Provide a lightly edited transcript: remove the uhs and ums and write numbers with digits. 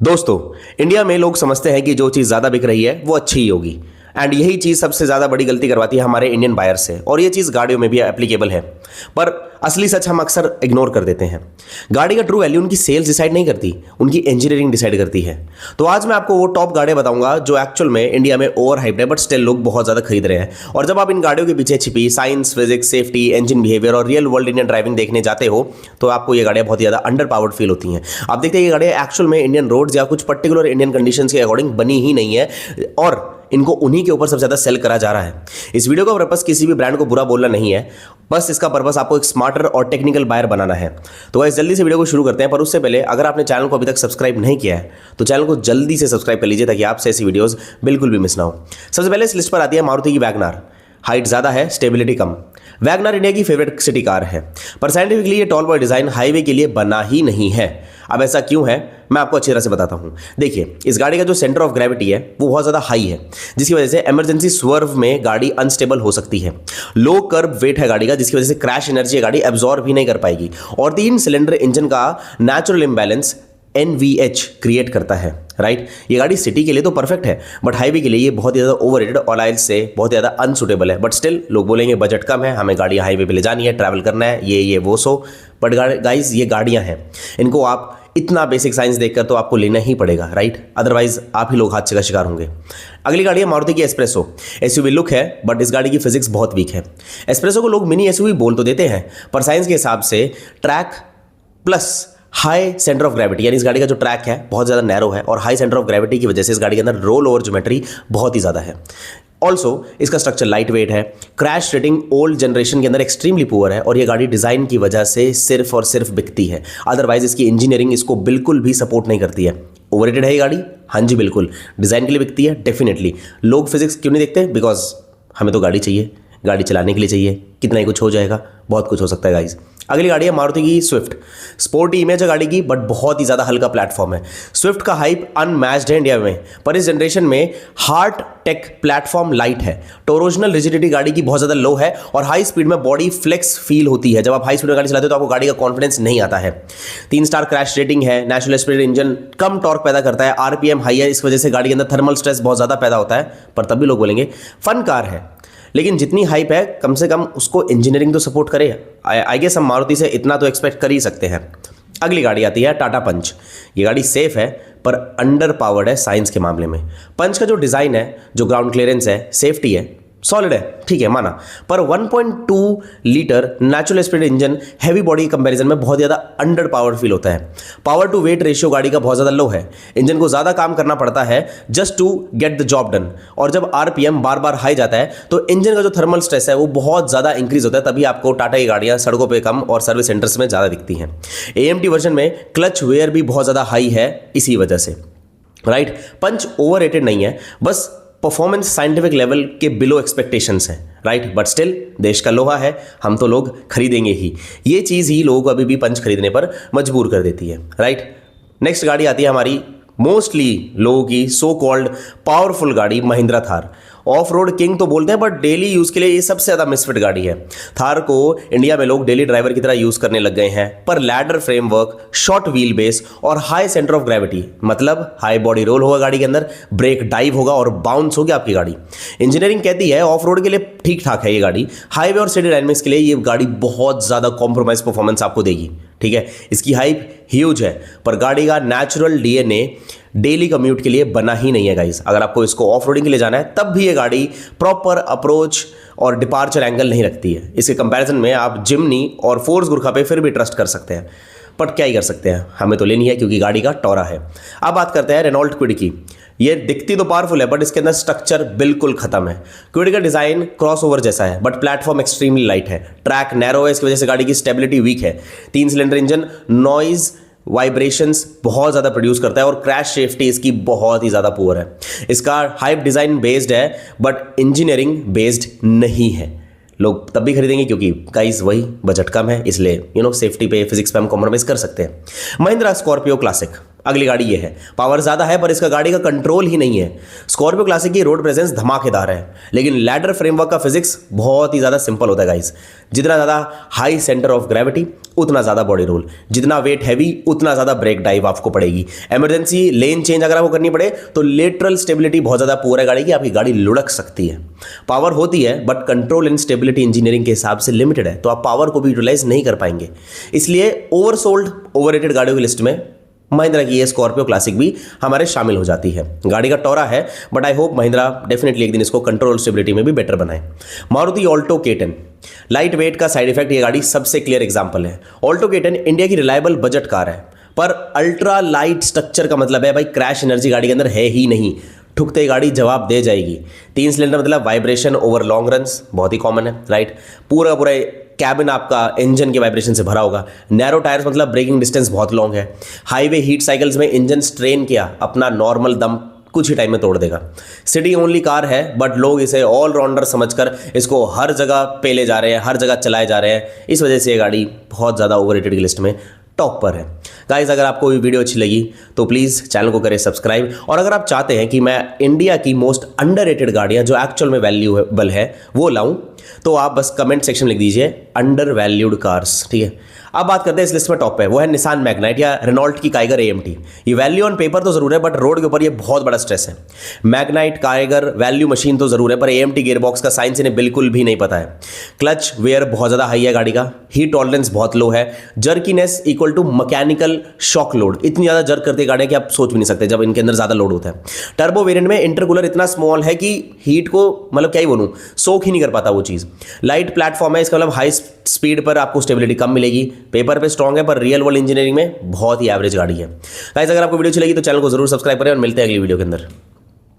दोस्तों, इंडिया में लोग समझते हैं कि जो चीज़ ज़्यादा बिक रही है वो अच्छी ही होगी। एंड यही चीज़ सबसे ज़्यादा बड़ी गलती करवाती है हमारे इंडियन बायर से, और ये चीज़ गाड़ियों में भी एप्लीकेबल है। पर असली सच हम अक्सर इग्नोर कर देते हैं। गाड़ी का ट्रू वैल्यू उनकी सेल्स डिसाइड नहीं करती, उनकी इंजीनियरिंग डिसाइड करती है। तो आज मैं आपको वो टॉप गाड़ियाँ बताऊंगा जो एक्चुअल में इंडिया में ओवर हाइप्ड है, बट स्टिल लोग बहुत ज़्यादा खरीद रहे हैं। और जब आप इन गाड़ियों के पीछे छिपी science, physics, safety, engine behaviour और रियल वर्ल्ड इंडियन ड्राइविंग देखने जाते हो तो आपको ये गाड़ियाँ बहुत ज़्यादा अंडर पावर्ड फील होती हैं। आप देखते हैं ये गाड़ियाँ एक्चुअल में इंडियन रोड्स या कुछ पर्टिकुलर इंडियन कंडीशंस के अकॉर्डिंग बनी ही नहीं है, और इनको उन्हीं के ऊपर सबसे ज़्यादा सेल करा जा रहा है। इस वीडियो का पर्पस किसी भी ब्रांड को बुरा बोलना नहीं है, बस इसका पर्पस आपको एक स्मार्टर और टेक्निकल बायर बनाना है। तो गाइस जल्दी से वीडियो को शुरू करते हैं, पर उससे पहले अगर आपने चैनल को अभी तक सब्सक्राइब नहीं किया है तो चैनल को जल्दी से सब्सक्राइब कर लीजिए ताकि आपसे ऐसी वीडियोस बिल्कुल भी मिस ना हो। सबसे पहले इस लिस्ट पर आती है मारुति की वैगनआर। हाइट ज़्यादा है, स्टेबिलिटी कम। वैगनआर इंडिया की फेवरेट सिटी कार है, पर साइंटिफिकली ये टॉल बॉय डिज़ाइन हाईवे के लिए बना ही नहीं है। अब ऐसा क्यों है मैं आपको अच्छी तरह से बताता हूँ। देखिए, इस गाड़ी का जो सेंटर ऑफ ग्रेविटी है वो बहुत ज़्यादा हाई है, जिसकी वजह से इमरजेंसी स्वर्व में गाड़ी अनस्टेबल हो सकती है। लो कर्व वेट है गाड़ी का, जिसकी वजह से क्रैश एनर्जी गाड़ी एब्जॉर्ब भी नहीं कर पाएगी, और 3 सिलेंडर इंजन का नेचुरल इम्बैलेंस NVH क्रिएट करता है। राइट, ये गाड़ी सिटी के लिए तो परफेक्ट है, बट हाईवे के लिए ये बहुत ज़्यादा ओवररेटेड और ऑयल से बहुत ज़्यादा अनसुटेबल है। बट स्टिल लोग बोलेंगे बजट कम है, हमें गाड़ियाँ हाईवे पे ले जानी है, ट्रैवल करना है, ये वो सो। बट गाइस ये गाड़ियाँ हैं, इनको आप इतना बेसिक साइंस देखकर तो आपको लेना ही पड़ेगा, राइट? अदरवाइज आप ही लोग हादसे का शिकार होंगे। अगली गाड़ी है मारुति की एस्प्रेसो। एसयूवी लुक है, बट इस गाड़ी की फिजिक्स बहुत वीक है। एस्प्रेसो को लोग मिनी एसयूवी बोल तो देते हैं, पर साइंस के हिसाब से track plus high centre of gravity, यानी इस गाड़ी का जो ट्रैक है बहुत ज़्यादा नैरो है, और हाई सेंटर ऑफ ग्रेविटी की वजह से इस गाड़ी के अंदर रोल ओवर ज्योमेट्री बहुत ही ज़्यादा है। ऑल्सो इसका स्ट्रक्चर लाइट वेट है। क्रैश रेटिंग ओल्ड जनरेशन के अंदर एक्सट्रीमली पुअर है, और ये गाड़ी डिज़ाइन की वजह से सिर्फ और सिर्फ बिकती है। अदरवाइज इसकी इंजीनियरिंग इसको बिल्कुल भी सपोर्ट नहीं करती है। ओवररेटेड है ये गाड़ी, हाँ जी बिल्कुल। डिज़ाइन के लिए बिकती है डेफिनेटली। लोग फिजिक्स क्यों नहीं देखते? बिकॉज हमें तो गाड़ी चाहिए, गाड़ी चलाने के लिए चाहिए, कितना ही कुछ हो जाएगा, बहुत कुछ हो सकता है गाइज। अगली गाड़ी है मारुति की स्विफ्ट। स्पोर्टी इमेज है गाड़ी की, बट बहुत ही ज़्यादा हल्का प्लेटफॉर्म है। स्विफ्ट का हाइप अनमैच्ड है इंडिया में, पर इस जनरेशन में हार्ट टेक प्लेटफॉर्म लाइट है। टोरोजनल रिजिडिटी गाड़ी की बहुत ज़्यादा लो है, और हाई स्पीड में बॉडी फ्लेक्स फील होती है। जब आप हाई स्पीड में गाड़ी चलाते हो तो आपको गाड़ी का कॉन्फिडेंस नहीं आता है। 3 स्टार क्रैश रेटिंग है। नेचुरल स्पीड इंजन कम टॉर्क पैदा करता है। RPM हाई है, इस वजह से गाड़ी के अंदर थर्मल स्ट्रेस बहुत ज़्यादा पैदा होता है। पर तब भी लोग बोलेंगे फन कार है, लेकिन जितनी हाइप है कम से कम उसको इंजीनियरिंग तो सपोर्ट करे। आई गेस हम मारुति से इतना तो एक्सपेक्ट कर ही सकते हैं। अगली गाड़ी आती है टाटा पंच। ये गाड़ी सेफ है, पर अंडर पावर्ड है साइंस के मामले में। पंच का जो डिज़ाइन है, जो ग्राउंड क्लियरेंस है, सेफ्टी है, सॉलिड है, ठीक है माना, पर 1.2 litre natural speed engine heavy body comparison में बहुत ज़्यादा अंडर पावर्ड फील होता है। पावर टू वेट रेशियो गाड़ी का बहुत ज़्यादा लो है। इंजन को ज़्यादा काम करना पड़ता है just to get the job done, और जब RPM बार बार हाई जाता है तो इंजन का जो थर्मल स्ट्रेस है वो बहुत ज़्यादा इंक्रीज होता है। तभी आपको टाटा की गाड़ियाँ सड़कों पर कम और सर्विस सेंटर्स में ज़्यादा दिखती हैं। AMT वर्जन में क्लच वेयर भी बहुत ज़्यादा हाई है इसी वजह से, राइट? पंच ओवररेटेड नहीं है, बस परफॉर्मेंस साइंटिफिक लेवल के बिलो एक्सपेक्टेशंस हैं, राइट? बट स्टिल देश का लोहा है, हम तो लोग खरीदेंगे ही। ये चीज़ ही लोगों को अभी भी पंच खरीदने पर मजबूर कर देती है, राइट? नेक्स्ट गाड़ी आती है हमारी मोस्टली लोगों की सो कॉल्ड पावरफुल गाड़ी, Mahindra Thar. Of road king तो बोलते हैं, बट डेली यूज़ के लिए ये सबसे ज़्यादा मिसफिट गाड़ी है। थार को इंडिया में लोग डेली ड्राइवर की तरह यूज़ करने लग गए हैं, पर ladder framework, short wheel base और हाई सेंटर ऑफ ग्रेविटी, मतलब हाई बॉडी रोल होगा गाड़ी के अंदर, ब्रेक डाइव होगा और बाउंस होगी आपकी गाड़ी। इंजीनियरिंग कहती है ऑफ रोड के लिए ठीक ठाक है ये गाड़ी, हाईवे और सिटी डायनेमिक्स के लिए ये गाड़ी बहुत ज़्यादा कॉम्प्रोमाइज परफॉर्मेंस आपको देगी, ठीक है? इसकी हाइप ह्यूज है, पर गाड़ी का नेचुरल DNA डेली कम्यूट के लिए बना ही नहीं है गाइस। अगर आपको इसको ऑफ रोडिंग के लिए जाना है तब भी ये गाड़ी प्रॉपर अप्रोच और डिपार्चर एंगल नहीं रखती है। इसके कंपैरिजन में आप जिमनी और फोर्स गुरखा पे फिर भी ट्रस्ट कर सकते हैं, बट क्या ही कर सकते हैं, हमें तो लेनी है क्योंकि गाड़ी का टॉरा है। अब बात करते हैं रेनॉल्ट क्विड की। ये दिखती तो पावरफुल है, बट इसके अंदर स्ट्रक्चर बिल्कुल खत्म है। क्विड का डिज़ाइन क्रॉसओवर जैसा है, बट प्लेटफॉर्म एक्सट्रीमली लाइट है। ट्रैक नैरो है, इसकी वजह से गाड़ी की स्टेबिलिटी वीक है। 3 सिलेंडर इंजन नॉइज वाइब्रेशंस बहुत ज़्यादा प्रोड्यूस करता है, और क्रैश सेफ्टी इसकी बहुत ही ज़्यादा पुअर है। इसका हाइप डिज़ाइन बेस्ड है, बट इंजीनियरिंग बेस्ड नहीं है। लोग तब भी खरीदेंगे क्योंकि गाइस वही बजट कम है, इसलिए सेफ्टी पे, फिजिक्स पे हम कॉम्प्रोमाइज़ कर सकते हैं। Mahindra Scorpio classic. अगली गाड़ी ये है, पावर ज़्यादा है पर इसका गाड़ी का कंट्रोल ही नहीं है। स्कॉर्पियो क्लासिक की रोड प्रेजेंस धमाकेदार है, लेकिन लैडर फ्रेमवर्क का फिजिक्स बहुत ही ज़्यादा सिंपल होता है गाइस। जितना ज़्यादा हाई सेंटर ऑफ ग्रेविटी उतना ज़्यादा बॉडी रोल, जितना वेट हैवी उतना ज़्यादा ब्रेक डाइव आपको पड़ेगी। इमरजेंसी लेन चेंज अगर आपको करनी पड़े तो लेटरल स्टेबिलिटी बहुत ज़्यादा पुअर है गाड़ी की, आपकी गाड़ी लुढ़क सकती है। पावर होती है but control and stability engineering के हिसाब से लिमिटेड है, तो आप पावर को भी यूटिलाइज नहीं कर पाएंगे। इसलिए ओवरसोल्ड ओवररेटेड गाड़ियों की लिस्ट में महिंद्रा की ये स्कॉर्पियो क्लासिक भी हमारे शामिल हो जाती है। गाड़ी का टोरा है but I hope Mahindra definitely एक दिन इसको कंट्रोल स्टेबिलिटी में भी बेटर बनाए। Maruti Alto K10, light weight का साइड इफेक्ट ये गाड़ी सबसे क्लियर एग्जांपल है। ऑल्टो K10 इंडिया की रिलायबल बजट कार है, पर अल्ट्रा लाइट स्ट्रक्चर का मतलब है भाई क्रैश एनर्जी गाड़ी के अंदर है ही नहीं, ठुकते ही गाड़ी जवाब दे जाएगी। 3 सिलेंडर मतलब वाइब्रेशन ओवर लॉन्ग रन्स बहुत ही कॉमन है, राइट। पूरा पूरा कैबिन आपका इंजन के वाइब्रेशन से भरा होगा। नैरो टायर्स मतलब ब्रेकिंग डिस्टेंस बहुत लॉन्ग है। हाईवे हीट साइकिल्स में इंजन स्ट्रेन किया अपना नॉर्मल दम कुछ ही टाइम में तोड़ देगा। सिटी ओनली कार है बट लोग इसे ऑलराउंडर समझकर इसको हर जगह पे ले जा रहे हैं, हर जगह चलाए जा रहे हैं। इस वजह से ये गाड़ी बहुत ज़्यादा ओवररेटेड की लिस्ट में टॉप पर है। गाइस अगर आपको ये वीडियो अच्छी लगी तो प्लीज़ चैनल को करें सब्सक्राइब, और अगर आप चाहते हैं कि मैं इंडिया की मोस्ट अंडररेटेड गाड़ियां जो एक्चुअल में वैल्यूएबल है वो लाऊं, तो आप बस कमेंट सेक्शन में लिख दीजिए अंडर वैल्यूड कार्स, ठीक है। अब बात करते हैं इस लिस्ट में टॉप पे, वो है निसान मैग्नाइट या रेनॉल्ट की काइगर AMT। ये वैल्यू ऑन पेपर तो जरूर है बट रोड के ऊपर ये बहुत बड़ा स्ट्रेस है। मैग्नाइट काइगर वैल्यू मशीन तो जरूर है पर AMT गियरबॉक्स का साइंस इन्हें बिल्कुल भी नहीं पता है। क्लच वेयर बहुत ज़्यादा हाई है गाड़ी का, हीट टॉलरेंस बहुत लो है, jerkiness equal to mechanical shock load, इतनी ज़्यादा जर्क करती है गाड़ियाँ कि आप सोच भी नहीं सकते जब इनके अंदर ज़्यादा लोड होता है। टर्बो वेरिएंट में इंटरकूलर इतना स्मॉल है कि हीट को मतलब क्या ही बोलूँ, सोख ही नहीं कर पाता वो चीज़। लाइट प्लेटफॉर्म है, इसका मतलब हाई स्पीड पर आपको स्टेबिलिटी कम मिलेगी। पेपर पे स्ट्रॉन्ग है पर रियल वर्ल्ड इंजीनियरिंग में बहुत ही एवरेज गाड़ी है। गाइस अगर आपको वीडियो अच्छी लगी तो चैनल को जरूर सब्सक्राइब करें और मिलते हैं अगली वीडियो के अंदर।